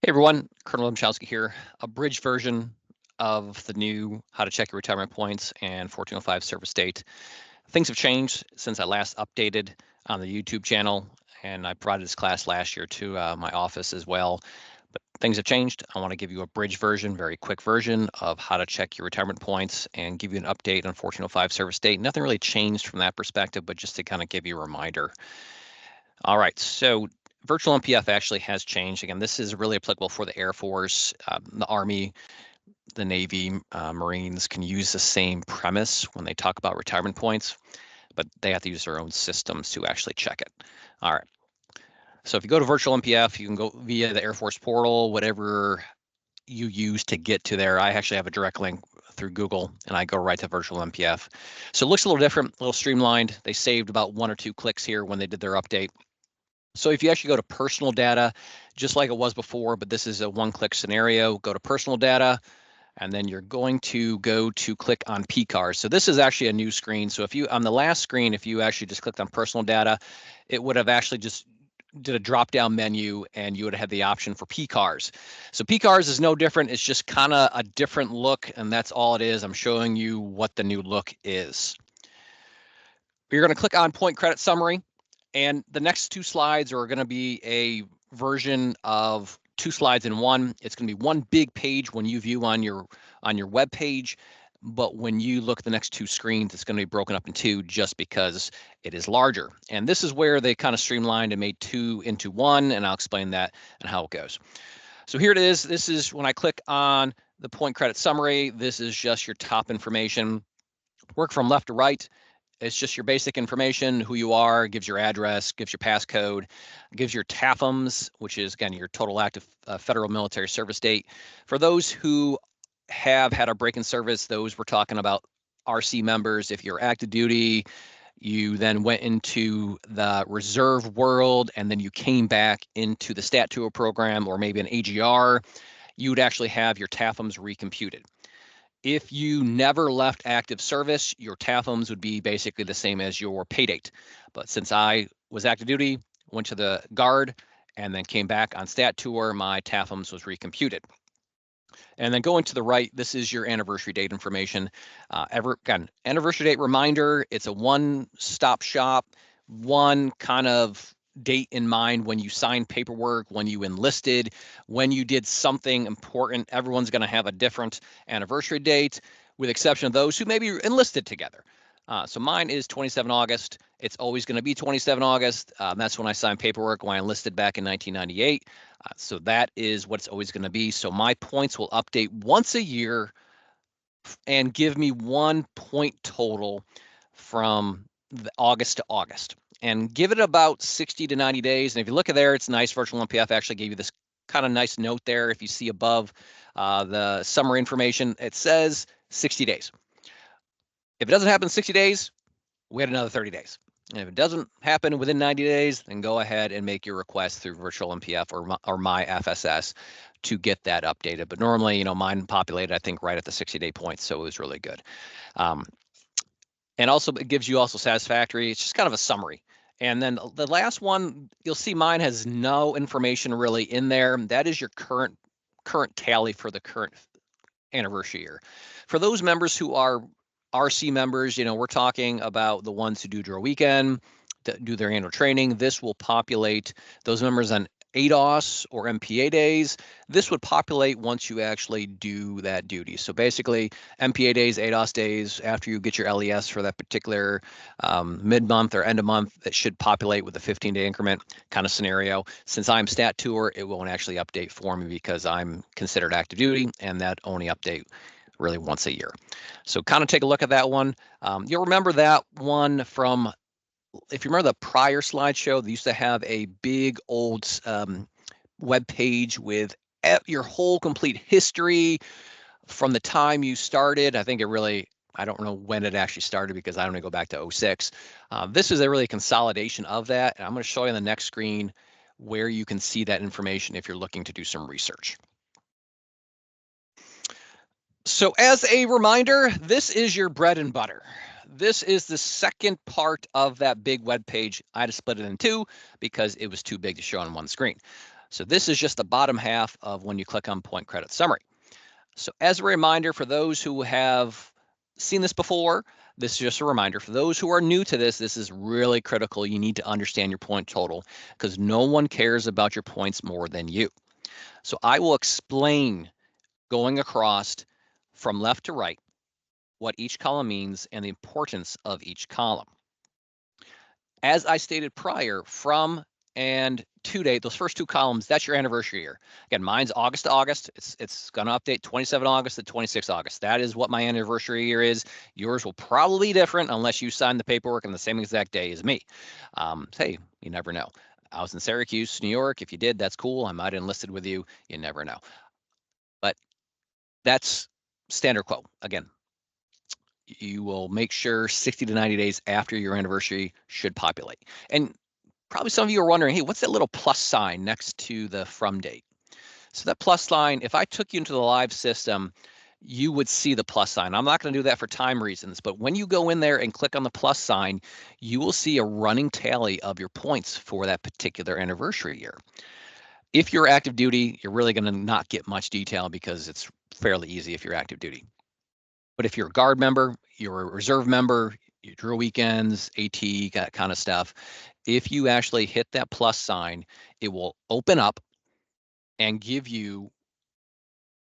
Hey everyone, Colonel Lemchowski here. A bridged version of the new How to Check Your Retirement Points and 1405 Service Date. Things have changed since I last updated on the YouTube channel, and I provided this class last year to my office as well. But things have changed. I want to give you a bridge version, very quick version of how to check your retirement points and give you an update on 1405 Service Date. Nothing really changed from that perspective, but just to kind of give you a reminder. All right, so virtual MPF actually has changed. Again, this is really applicable for the Air Force, the Army, the Navy, Marines can use the same premise when they talk about retirement points, but they have to use their own systems to actually check it. All right, so if you go to virtual MPF, you can go via the Air Force portal, whatever you use to get to there. I actually have a direct link through Google and I go right to virtual MPF. So it looks a little different, a little streamlined. They saved about 1 or 2 clicks here when they did their update. So if you actually go to personal data, just like it was before, but this is a one-click scenario, go to personal data, and then you're going to go to click on PCARs. So this is actually a new screen. So if you, on the last screen, if you actually just clicked on personal data, it would have actually just did a drop-down menu and you would have the option for PCARs. So PCARs is no different. It's just kind of a different look, and that's all it is. I'm showing you what the new look is. You're going to click on point credit summary. And the next 2 slides are going to be a version of 2 slides in one. It's going to be one big page when you view on your web page, but when you look at the next 2 screens, it's going to be broken up in 2 just because it is larger. And this is where they kind of streamlined and made 2 into 1, and I'll explain that and how it goes. So here it is. This is when I click on the point credit summary. This is just your top information. Work from left to right. It's just your basic information, who you are, gives your address, gives your passcode, gives your TAFMs, which is, again, your total active federal military service date. For those who have had a break in service, those we're talking about RC members. If you're active duty, you then went into the reserve world, and then you came back into the Stat Tour program or maybe an AGR, you would actually have your TAFMs recomputed. If you never left active service, your TAFMs would be basically the same as your pay date. But since I was active duty, went to the Guard, and then came back on Stat Tour, my TAFMs was recomputed. And then going to the right, this is your anniversary date information. Again, anniversary date reminder, it's a one-stop shop, one kind of date in mind when you signed paperwork, when you enlisted, when you did something important. Everyone's going to have a different anniversary date, with exception of those who maybe enlisted together. So mine is 27 August. It's always going to be 27 August. That's when I signed paperwork when I enlisted back in 1998. So that is what it's always going to be. So my points will update once a year and give me 1 point total from August to August, and give it about 60 to 90 days. And if you look at there, it's nice. Virtual MPF actually gave you this kind of nice note there. If you see above the summary information, it says 60 days. If it doesn't happen in 60 days, wait another 30 days. And if it doesn't happen within 90 days, then go ahead and make your request through virtual MPF or my FSS to get that updated. But normally, mine populated, I think, right at the 60-day point, so it was really good. And also, it gives you also satisfactory. It's just kind of a summary. And then the last one, you'll see mine has no information really in there. That is your current tally for the current anniversary year. For those members who are RC members, we're talking about the ones who do drill weekend, that do their annual training. This will populate those members on ADOS or MPA days. This would populate once you actually do that duty. So basically, MPA days, ADOS days, after you get your LES for that particular mid-month or end of month, it should populate with a 15-day increment kind of scenario. Since I'm Stat Tour, it won't actually update for me because I'm considered active duty, and that only update really once a year. So kind of take a look at that one. You'll remember that one from, if you remember the prior slideshow, they used to have a big old web page with your whole complete history from the time you started. I think I don't know when it actually started because I only go back to 06. This is a really consolidation of that. And I'm going to show you on the next screen where you can see that information if you're looking to do some research. So as a reminder, this is your bread and butter. This is the second part of that big web page. I had to split it in 2 because it was too big to show on one screen. So this is just the bottom half of when you click on point credit summary. So as a reminder for those who have seen this before, this is just a reminder. For those who are new to this, this is really critical. You need to understand your point total because no one cares about your points more than you. So I will explain going across from left to right what each column means and the importance of each column. As I stated prior, from and to date, those first two columns, that's your anniversary year. Again, mine's August to August. It's going to update 27 August to 26 August. That is what my anniversary year is. Yours will probably be different unless you sign the paperwork on the same exact day as me. Hey, you never know. I was in Syracuse, New York. If you did, that's cool. I might have enlisted with you. You never know. But that's standard quote. Again, you will make sure 60 to 90 days after your anniversary should populate. And probably some of you are wondering, hey, what's that little plus sign next to the from date? So that plus sign, if I took you into the live system, you would see the plus sign. I'm not going to do that for time reasons, but when you go in there and click on the plus sign, you will see a running tally of your points for that particular anniversary year. If you're active duty, you're really going to not get much detail because it's fairly easy if you're active duty. But if you're a guard member, you're a reserve member, you drill weekends, AT, that kind of stuff, if you actually hit that plus sign, it will open up and give you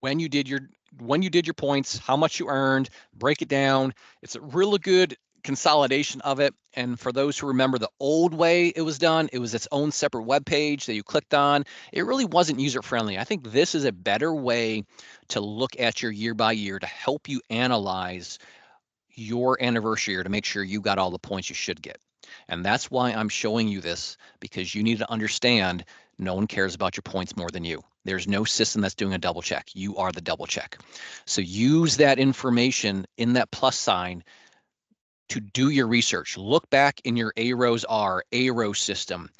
when you did your points, how much you earned, break it down. It's a really good consolidation of it. And for those who remember the old way it was done, it was its own separate web page that you clicked on. It really wasn't user friendly. I think this is a better way to look at your year by year to help you analyze your anniversary year to make sure you got all the points you should get. And that's why I'm showing you this, because you need to understand no one cares about your points more than you. There's no system that's doing a double check. You are the double check. So use that information in that plus sign to do your research. Look back in your ARO system.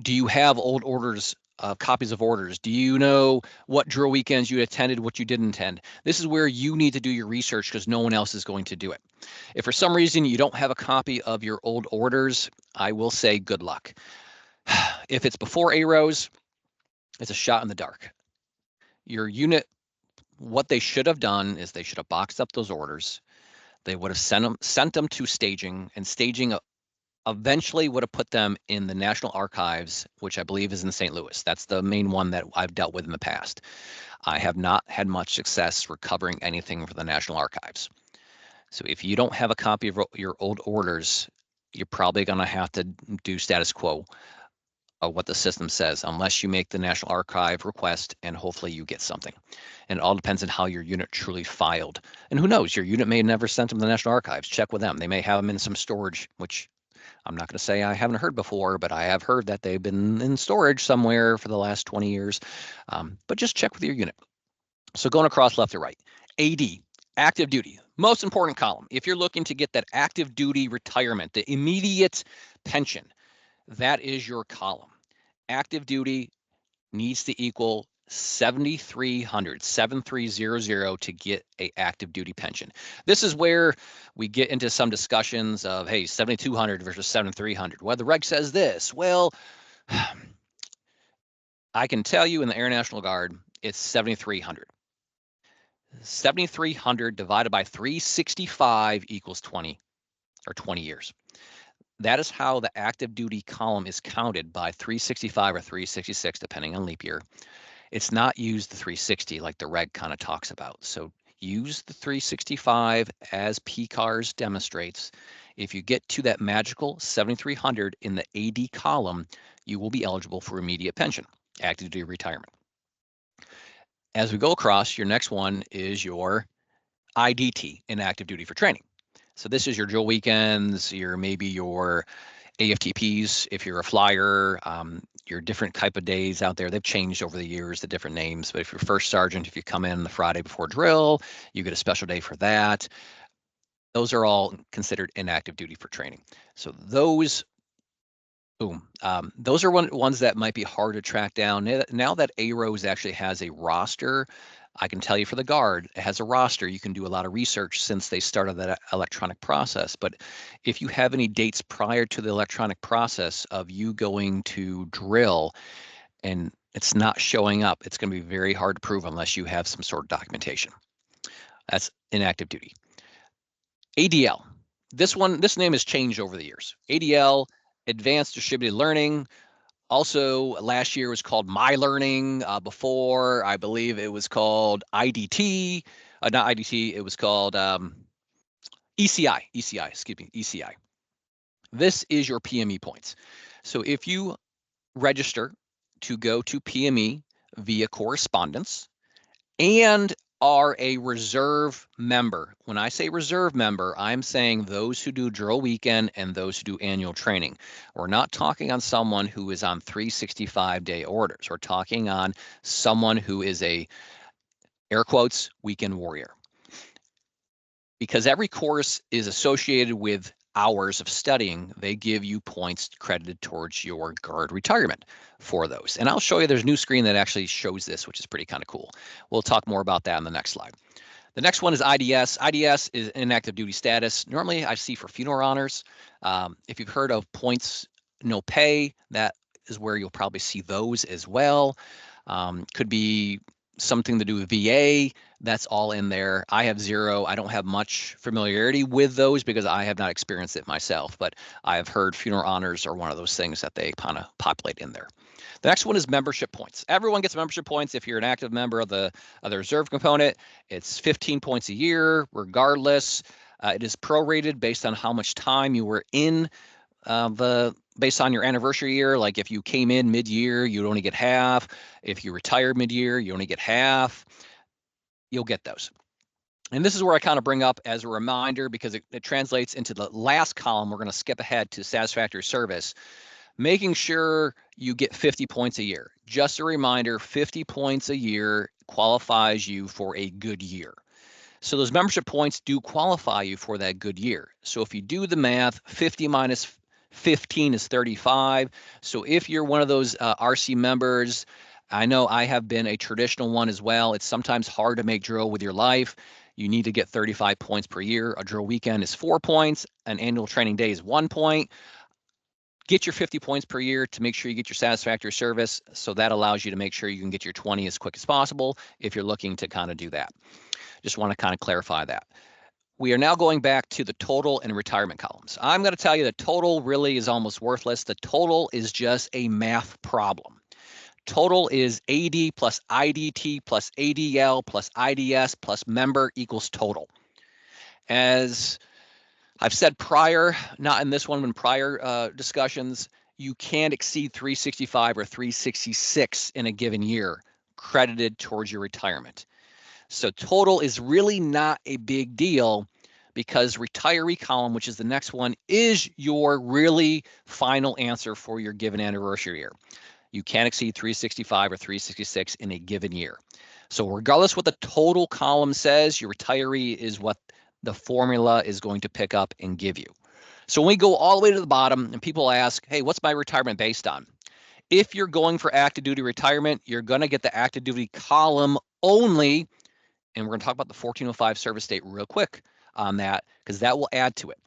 Do you have old orders, copies of orders? Do you know what drill weekends you attended, what you didn't attend? This is where you need to do your research because no one else is going to do it. If for some reason you don't have a copy of your old orders, I will say good luck. If it's before AROs, it's a shot in the dark. Your unit, what they should have done is they should have boxed up those orders. They would have sent them to staging, and staging eventually would have put them in the National Archives, which I believe is in St. Louis. That's the main one that I've dealt with in the past. I have not had much success recovering anything from the National Archives. So if you don't have a copy of your old orders, you're probably going to have to do status quo of what the system says, unless you make the National Archive request and hopefully you get something. And it all depends on how your unit truly filed. And who knows, your unit may have never sent them to the National Archives. Check with them. They may have them in some storage, which I'm not going to say I haven't heard before, but I have heard that they've been in storage somewhere for the last 20 years. But just check with your unit. So going across left to right, AD, active duty, most important column. If you're looking to get that active duty retirement, the immediate pension, that is your column. Active duty needs to equal 7,300, 7,300 to get a active duty pension. This is where we get into some discussions of, hey, 7,200 versus 7,300. Well, the reg says this. Well, I can tell you in the Air National Guard, it's 7,300. 7,300 divided by 365 equals 20 or 20 years. That is how the active duty column is counted by 365 or 366, depending on leap year. It's not used the 360 like the reg kind of talks about. So use the 365 as PCARS demonstrates. If you get to that magical 7,300 in the AD column, you will be eligible for immediate pension, active duty retirement. As we go across, your next one is your IDT, in active duty for training. So this is your drill weekends, maybe your AFTPs, if you're a flyer, your different type of days out there. They've changed over the years, the different names. But if you're first sergeant, if you come in the Friday before drill, you get a special day for that. Those are all considered inactive duty for training. So those, those are ones that might be hard to track down. Now that AROS actually has a roster, I can tell you for the Guard, it has a roster. You can do a lot of research since they started that electronic process. But if you have any dates prior to the electronic process of you going to drill, and it's not showing up, it's going to be very hard to prove unless you have some sort of documentation. That's inactive duty. ADL. This name has changed over the years. ADL, Advanced Distributed Learning. Also, last year was called My Learning. Before, I believe it was called IDT. Not IDT, it was called ECI. ECI. This is your PME points. So if you register to go to PME via correspondence and are a reserve member. When I say reserve member, I'm saying those who do drill weekend and those who do annual training. We're not talking on someone who is on 365-day orders. We're talking on someone who is a, air quotes, weekend warrior. Because every course is associated with hours of studying, they give you points credited towards your guard retirement for those. And I'll show you there's a new screen that actually shows this, which is pretty kind of cool. We'll talk more about that on the next slide. The next one is IDS. IDS is inactive duty status. Normally I see for funeral honors. If you've heard of points no pay, that is where you'll probably see those as well. Could be something to do with VA. That's all in there. I have zero. I don't have much familiarity with those because I have not experienced it myself, but I have heard funeral honors are one of those things that they kind of populate in there. The next one is membership points. Everyone gets membership points if you're an active member of the reserve component. It's 15 points a year, regardless. It is prorated based on how much time you were in based on your anniversary year. Like if you came in mid-year, you'd only get half. If you retired mid-year, you only get half. You'll get those. And this is where I kind of bring up as a reminder because it translates into the last column. We're going to skip ahead to satisfactory service. Making sure you get 50 points a year. Just a reminder, 50 points a year qualifies you for a good year. So those membership points do qualify you for that good year. So if you do the math, 50 minus 15 is 35. So if you're one of those RC members, I know I have been a traditional one as well. It's sometimes hard to make drill with your life. You need to get 35 points per year. A drill weekend is 4 points. An annual training day is 1 point. Get your 50 points per year to make sure you get your satisfactory service. So that allows you to make sure you can get your 20 as quick as possible if you're looking to kind of do that. Just want to kind of clarify that. We are now going back to the total and retirement columns. I'm going to tell you the total really is almost worthless. The total is just a math problem. Total is AD plus IDT plus ADL plus IDS plus member equals total. As I've said prior, not in this one, in prior discussions, you can't exceed 365 or 366 in a given year credited towards your retirement. So total is really not a big deal because retiree column, which is the next one, is your really final answer for your given anniversary year. You can't exceed 365 or 366 in a given year. So regardless what the total column says, your retiree is what the formula is going to pick up and give you. So when we go all the way to the bottom and people ask, hey, what's my retirement based on? If you're going for active duty retirement, you're going to get the active duty column only. And we're going to talk about the 1405 service date real quick on that because that will add to it.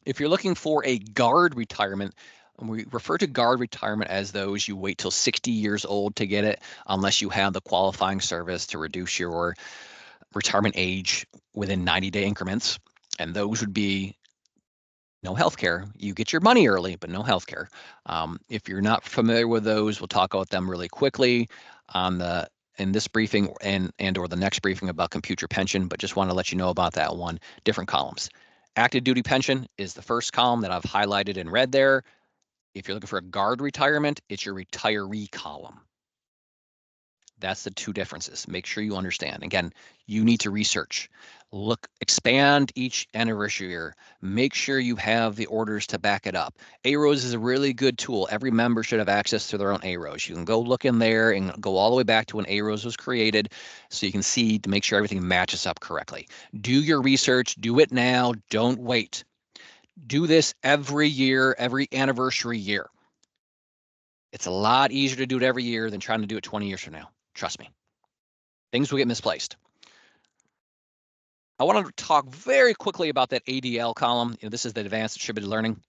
If you're looking for a guard retirement, we refer to guard retirement as those you wait till 60 years old to get it unless you have the qualifying service to reduce your retirement age within 90-day increments. And those would be no healthcare. You get your money early, but no healthcare. If you're not familiar with those, we'll talk about them really quickly on in this briefing and or the next briefing about compute your pension, but just want to let you know about that one. Different columns. Active duty pension is the first column that I've highlighted in red there. If you're looking for a guard retirement, it's your retiree column. That's the two differences. Make sure you understand. Again, you need to research. Look, expand each anniversary year. Make sure you have the orders to back it up. AROS is a really good tool. Every member should have access to their own AROS. You can go look in there and go all the way back to when AROS was created so you can see to make sure everything matches up correctly. Do your research. Do it now. Don't wait. Do this every year, every anniversary year. It's a lot easier to do it every year than trying to do it 20 years from now. Trust me. Things will get misplaced. I want to talk very quickly about that ADL column. This is the advanced distributed learning.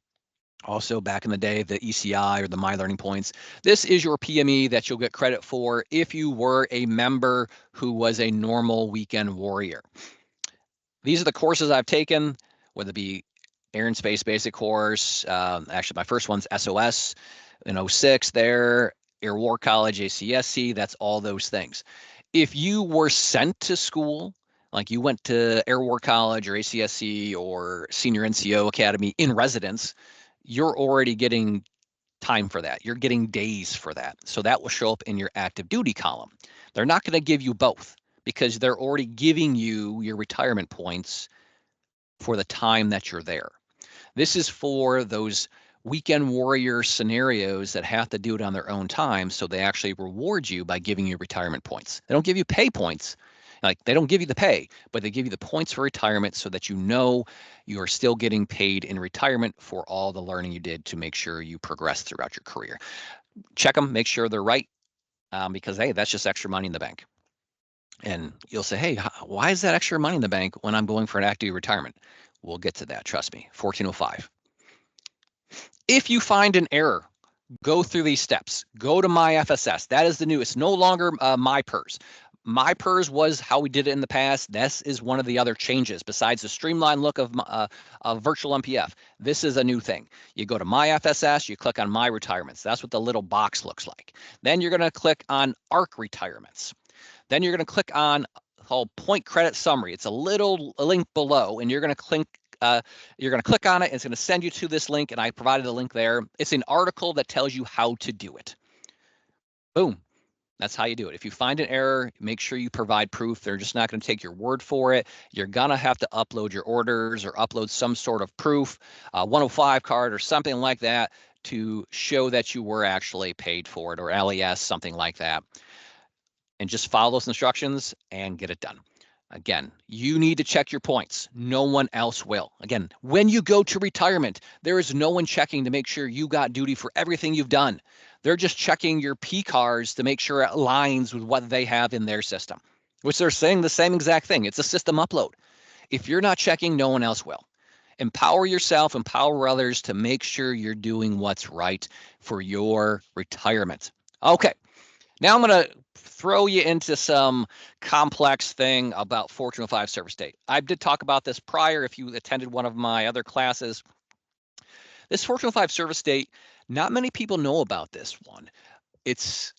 Also, back in the day, the ECI or the My Learning Points. This is your PME that you'll get credit for if you were a member who was a normal weekend warrior. These are the courses I've taken, whether it be Air and Space Basic Course. Actually, my first one's SOS in 06 there, Air War College, ACSC, that's all those things. If you were sent to school, like you went to Air War College or ACSC or Senior NCO Academy in residence, you're already getting time for that. You're getting days for that. So that will show up in your active duty column. They're not going to give you both because they're already giving you your retirement points for the time that you're there. This is for those weekend warrior scenarios that have to do it on their own time. So they actually reward you by giving you retirement points. They don't give you pay points. Like they don't give you the pay, but they give you the points for retirement so that you know you are still getting paid in retirement for all the learning you did to make sure you progress throughout your career. Check them, make sure they're right, because hey, that's just extra money in the bank. And you'll say, hey, why is that extra money in the bank when I'm going for an active retirement? We'll get to that, trust me. 1405. If you find an error, go through these steps. Go to MyFSS. That is the new. It's no longer MyPERS. MyPERS was how we did it in the past. This is one of the other changes besides the streamlined look of virtual MPF. This is a new thing. You go to MyFSS, you click on My Retirements. That's what the little box looks like. Then you're going to click on ARC Retirements. Then you're going to click on called Point Credit Summary. It's a little link below, and you're going to click on it, and it's going to send you to this link, and I provided a link there. It's an article that tells you how to do it. Boom. That's how you do it. If you find an error, make sure you provide proof. They're just not going to take your word for it. You're going to have to upload your orders or upload some sort of proof, 105 card or something like that to show that you were actually paid for it, or LES, something like that. And just follow those instructions and get it done. Again, you need to check your points. No one else will. Again, when you go to retirement, there is no one checking to make sure you got duty for everything you've done. They're just checking your PCARs to make sure it aligns with what they have in their system, which they're saying the same exact thing. It's a system upload. If you're not checking, no one else will. Empower yourself, empower others to make sure you're doing what's right for your retirement. Okay. Now I'm going to throw you into some complex thing about 1405 service date. I did talk about this prior if you attended one of my other classes. This 1405 service date, not many people know about this one. It's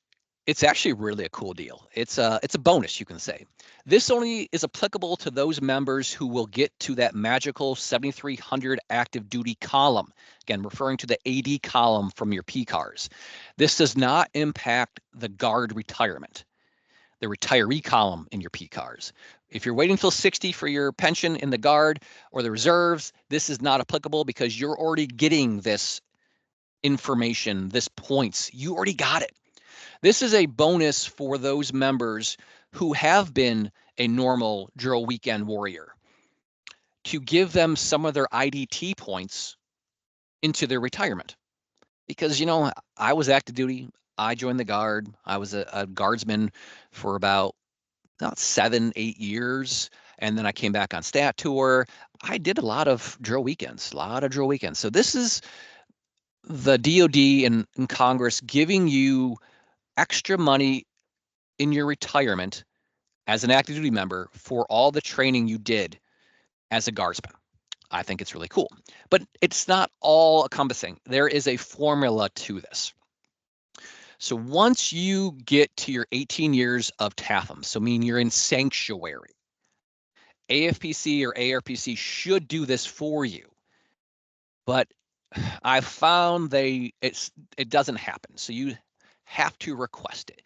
actually really a cool deal. It's a bonus, you can say. This only is applicable to those members who will get to that magical 7,300 active duty column. Again, referring to the AD column from your PCARs. This does not impact the guard retirement, the retiree column in your PCARs. If you're waiting till 60 for your pension in the guard or the reserves, this is not applicable because you're already getting this information, this points. You already got it. This is a bonus for those members who have been a normal drill weekend warrior to give them some of their IDT points into their retirement. Because, you know, I was active duty. I joined the guard. I was a guardsman for about 7, 8 years. And then I came back on stat tour. I did a lot of drill weekends, So this is the DOD and Congress giving you extra money in your retirement as an active duty member for all the training you did as a guardsman. I think it's really cool, but it's not all encompassing. There is a formula to this. So once you get to your 18 years of TAFM, so meaning you're in sanctuary, AFPC or ARPC should do this for you, but I've found it doesn't happen. So you have to request it.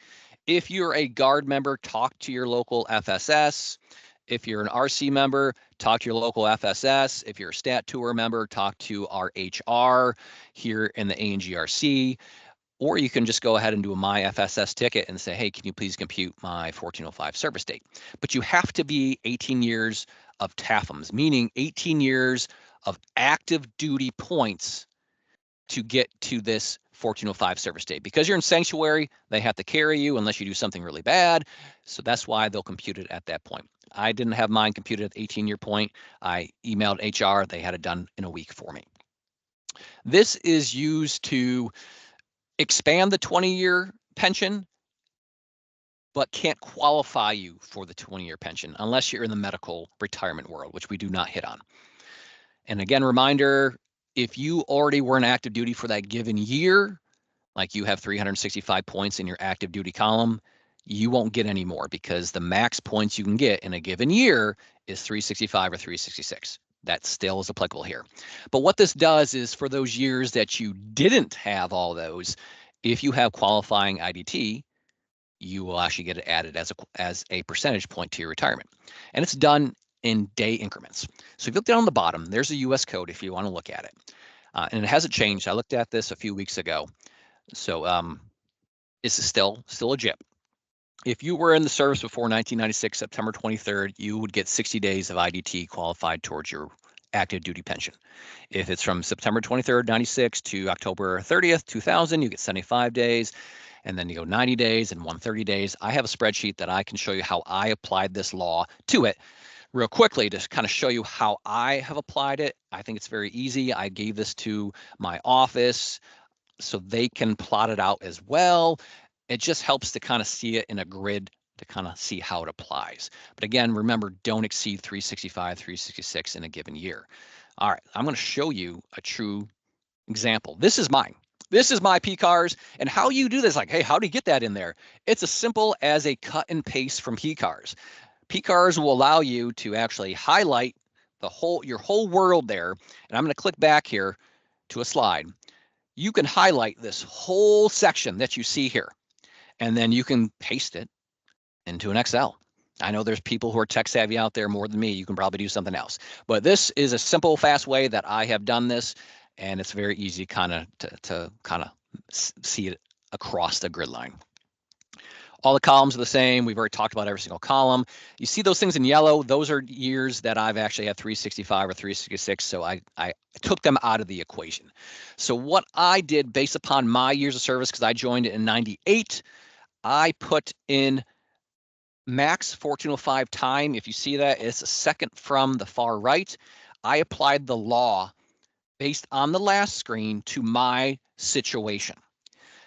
If you're a guard member, talk to your local FSS. If you're an RC member, talk to your local FSS. If you're a stat tour member, talk to our HR here in the ANGRC. Or you can just go ahead and do a MyFSS ticket and say, hey, can you please compute my 1405 service date? But you have to be 18 years of TAFMs, meaning 18 years of active duty points to get to this 1405 service date. Because you're in sanctuary, they have to carry you unless you do something really bad. So that's why they'll compute it at that point. I didn't have mine computed at the 18-year point. I emailed HR. They had it done in a week for me. This is used to expand the 20-year pension, but can't qualify you for the 20-year pension unless you're in the medical retirement world, which we do not hit on. And again, reminder, if you already were in active duty for that given year, like you have 365 points in your active duty column, you won't get any more because the max points you can get in a given year is 365 or 366. That still is applicable here. But what this does is for those years that you didn't have all those, if you have qualifying IDT, you will actually get it added as a percentage point to your retirement. And it's done in day increments. So if you look down on the bottom, there's a US code if you want to look at it. And it hasn't changed. I looked at this a few weeks ago. So it's still legit. If you were in the service before 1996, September 23rd, you would get 60 days of IDT qualified towards your active duty pension. If it's from September 23rd, 96 to October 30th, 2000, you get 75 days. And then you go 90 days and 130 days. I have a spreadsheet that I can show you how I applied this law to it real quickly to kind of show you how I have applied it. I think it's very easy. I gave this to my office so they can plot it out as well. It just helps to kind of see it in a grid to kind of see how it applies. But again, remember, don't exceed 365, 366 in a given year. All right, I'm going to show you a true example. This is mine. This is my PCARS, and how you do this, like, hey, how do you get that in there? It's as simple as a cut and paste from PCARS. PCARS will allow you to actually highlight your whole world there. And I'm going to click back here to a slide. You can highlight this whole section that you see here, and then you can paste it into an Excel. I know there's people who are tech savvy out there more than me. You can probably do something else, but this is a simple, fast way that I have done this, and it's very easy to kind of see it across the grid line. All the columns are the same. We've already talked about every single column. You see those things in yellow, those are years that I've actually had 365 or 366, so I took them out of the equation. So what I did based upon my years of service, because I joined it in 98, I put in max 1405 time. If you see that, it's a second from the far right. I applied the law based on the last screen to my situation.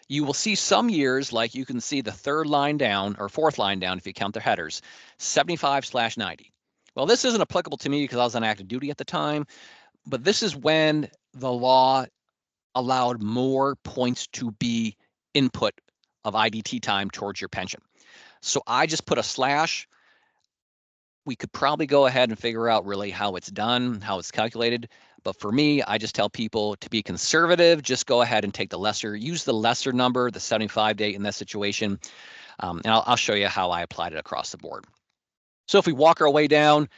You will see some years, like you can see the third line down or fourth line down if you count their headers, 75/90. Well, this isn't applicable to me because I was on active duty at the time, but this is when the law allowed more points to be input of IDT time towards your pension. So I just put a slash. We could probably go ahead and figure out really how it's done, how it's calculated. But for me, I just tell people to be conservative, just go ahead and take the lesser, use the lesser number, the 75 day in that situation. And I'll show you how I applied it across the board. So if we walk our way down,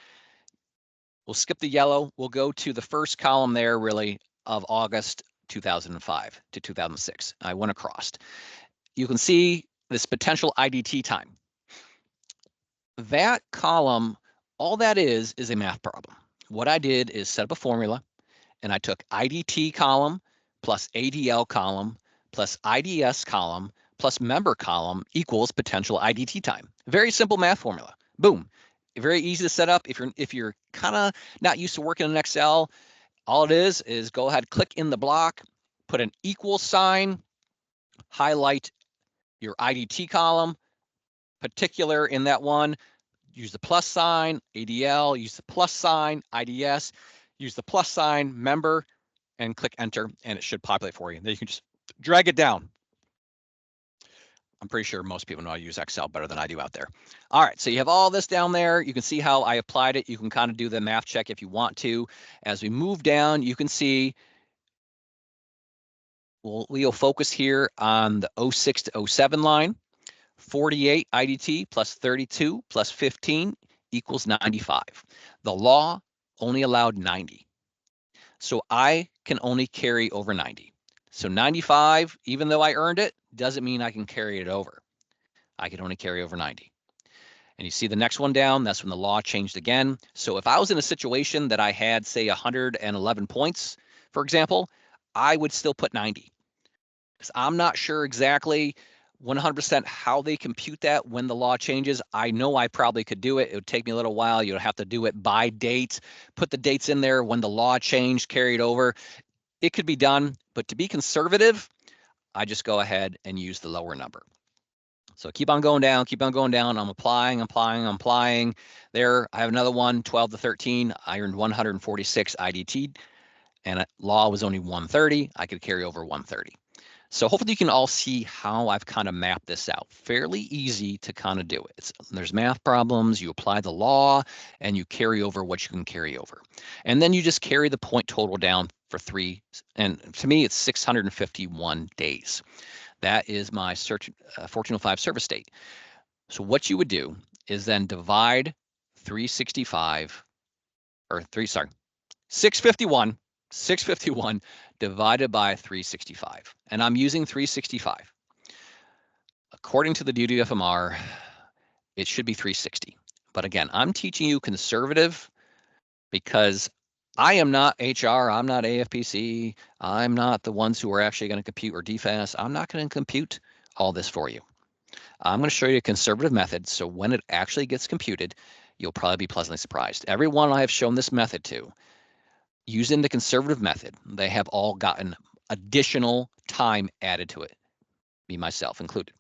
we'll skip the yellow. We'll go to the first column there really of August 2005 to 2006. I went across. You can see this potential IDT time. That column, all that is a math problem. What I did is set up a formula, and I took IDT column plus ADL column plus IDS column plus member column equals potential IDT time. Very simple math formula. Boom. Very easy to set up. If you're kind of not used to working in Excel, all it is go ahead, click in the block, put an equal sign, highlight your IDT column, particular in that one, use the plus sign, ADL, use the plus sign, IDS, use the plus sign, member, and click enter, and it should populate for you. Then you can just drag it down. I'm pretty sure most people know how to use Excel better than I do out there. All right, so you have all this down there. You can see how I applied it. You can kind of do the math check if you want to. As we move down, you can see we'll focus here on the 06 to 07 line. 48 IDT plus 32 plus 15 equals 95. The law only allowed 90. So I can only carry over 90. So 95, even though I earned it, doesn't mean I can carry it over. I can only carry over 90. And you see the next one down, that's when the law changed again. So if I was in a situation that I had, say, 111 points, for example, I would still put 90. Because I'm not sure exactly 100% how they compute that when the law changes. I know I probably could do it. It would take me a little while. You'd have to do it by date, put the dates in there when the law changed, carried over. it could be done, but to be conservative, I just go ahead and use the lower number. So keep on going down, keep on going down. I'm applying. There, I have another one, 12 to 13. I earned 146 IDT, and law was only 130. I could carry over 130. So hopefully you can all see how I've kind of mapped this out. Fairly easy to kind of do it. There's math problems, you apply the law, and you carry over what you can carry over. And then you just carry the point total down for 3, and to me, it's 651 days. That is my 1405 service date. So what you would do is then divide 651 divided by 365. And I'm using 365. According to the DDFMR, it should be 360. But again, I'm teaching you conservative because I am not HR, I'm not AFPC, I'm not the ones who are actually going to compute, or DFAS. I'm not going to compute all this for you. I'm going to show you a conservative method, so when it actually gets computed, you'll probably be pleasantly surprised. Everyone I have shown this method to, using the conservative method, they have all gotten additional time added to it, me myself included.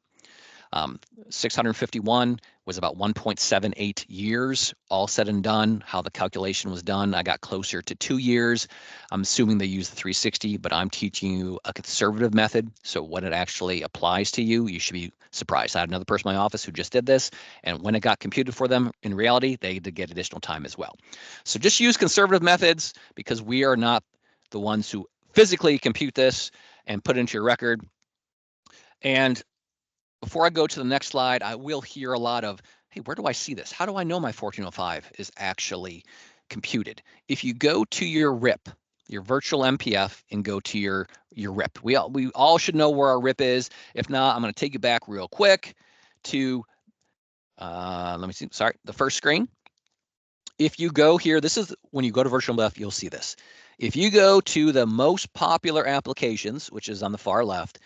651 was about 1.78 years, all said and done. How the calculation was done, I got closer to 2 years. I'm assuming they use the 360, but I'm teaching you a conservative method. So when it actually applies to you, you should be surprised. I had another person in my office who just did this, and when it got computed for them, in reality, they did get additional time as well. So just use conservative methods, because we are not the ones who physically compute this and put it into your record. And before I go to the next slide, I will hear a lot of, hey, where do I see this? How do I know my 1405 is actually computed? If you go to your RIP, your virtual MPF, and go to your RIP, we all should know where our RIP is. If not, I'm going to take you back real quick to, let me see, sorry, the first screen. If you go here, this is when you go to virtual MPF, you'll see this. If you go to the most popular applications, which is on the far left,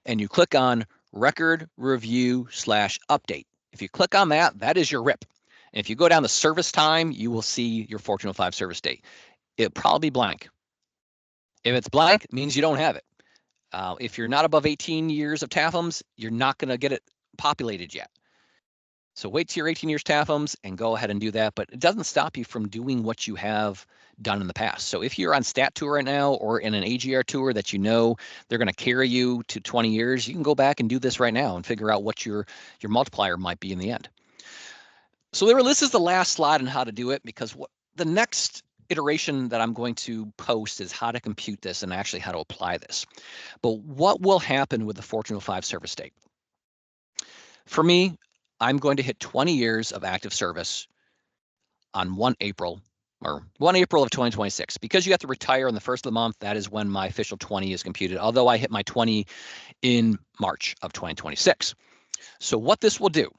and you click on record review / update. If you click on that, that is your RIP. And if you go down to service time, you will see your 1405 service date. It'll probably be blank. If it's blank, it means you don't have it. If you're not above 18 years of TAFMs, you're not going to get it populated yet. So wait till you're 18 years TAFMs and go ahead and do that, but it doesn't stop you from doing what you have done in the past. So if you're on stat tour right now, or in an AGR tour that you know they're going to carry you to 20 years, you can go back and do this right now and figure out what your multiplier might be in the end. So this is the last slide on how to do it, because the next iteration that I'm going to post is how to compute this and actually how to apply this. But what will happen with the 1405 service date? For me, I'm going to hit 20 years of active service on 1 April of 2026. Because you have to retire on the first of the month, that is when my official 20 is computed, although I hit my 20 in March of 2026. So what this will do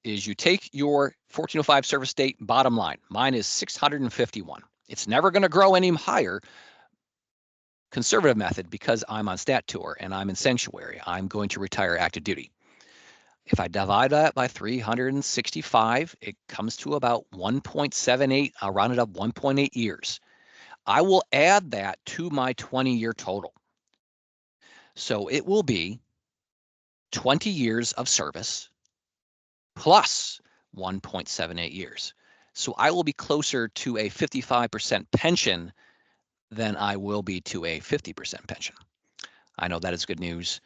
is you take your 1405 service date bottom line. Mine is 651. It's never going to grow any higher. Conservative method, because I'm on stat tour and I'm in sanctuary, I'm going to retire active duty. If I divide that by 365, it comes to about 1.78. I'll round it up 1.8 years. I will add that to my 20-year total. So it will be 20 years of service plus 1.78 years. So I will be closer to a 55% pension than I will be to a 50% pension. I know that is good news.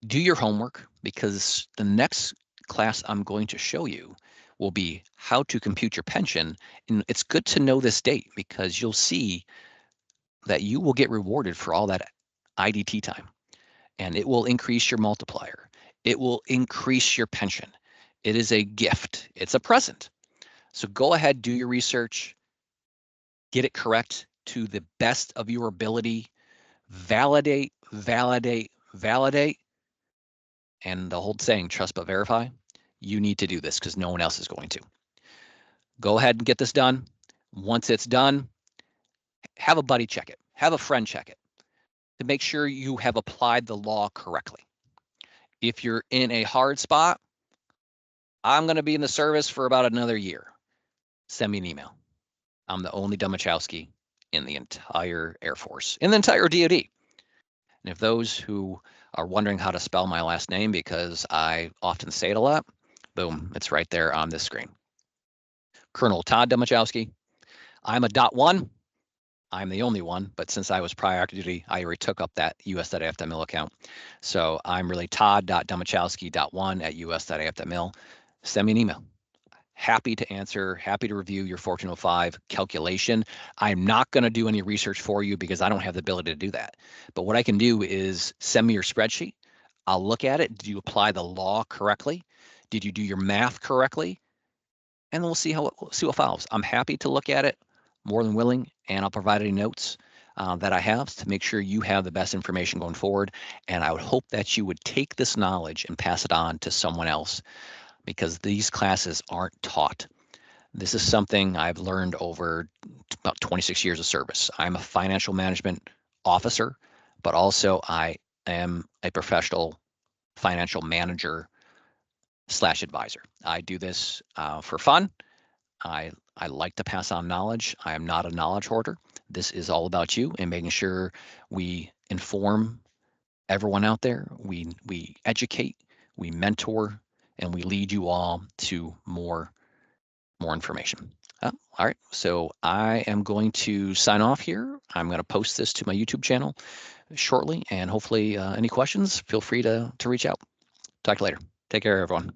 Do your homework, because the next class I'm going to show you will be how to compute your pension. And it's good to know this date, because you'll see that you will get rewarded for all that IDT time, and it will increase your multiplier. It will increase your pension. It is a gift. It's a present. So go ahead, do your research, get it correct to the best of your ability, validate, validate, validate. And the whole saying, trust but verify, you need to do this because no one else is going to. Go ahead and get this done. Once it's done, have a buddy check it. Have a friend check it to make sure you have applied the law correctly. If you're in a hard spot, I'm going to be in the service for about another year. Send me an email. I'm the only Domachowski in the entire Air Force, in the entire DoD. And if those who are wondering how to spell my last name, because I often say it a lot, boom, it's right there on this screen. Colonel Todd Domachowski. I'm a .1. I'm the only one, but since I was prior active duty, I already took up that us.af.mil account. So I'm really todd.domachowski.1@us.af.mil. Send me an email. Happy to answer, happy to review your Fortune 5 calculation. I'm not going to do any research for you because I don't have the ability to do that. But what I can do is send me your spreadsheet. I'll look at it. Did you apply the law correctly? Did you do your math correctly? And then we'll see what follows. I'm happy to look at it, more than willing, and I'll provide any notes that I have to make sure you have the best information going forward. And I would hope that you would take this knowledge and pass it on to someone else, because these classes aren't taught. This is something I've learned over about 26 years of service. I'm a financial management officer, but also I am a professional financial manager / advisor. I do this for fun. I like to pass on knowledge. I am not a knowledge hoarder. This is all about you and making sure we inform everyone out there. We educate, we mentor, and we lead you all to more information. All right, so I am going to sign off here. I'm going to post this to my YouTube channel shortly, and hopefully any questions, feel free to reach out. Talk to you later. Take care, everyone.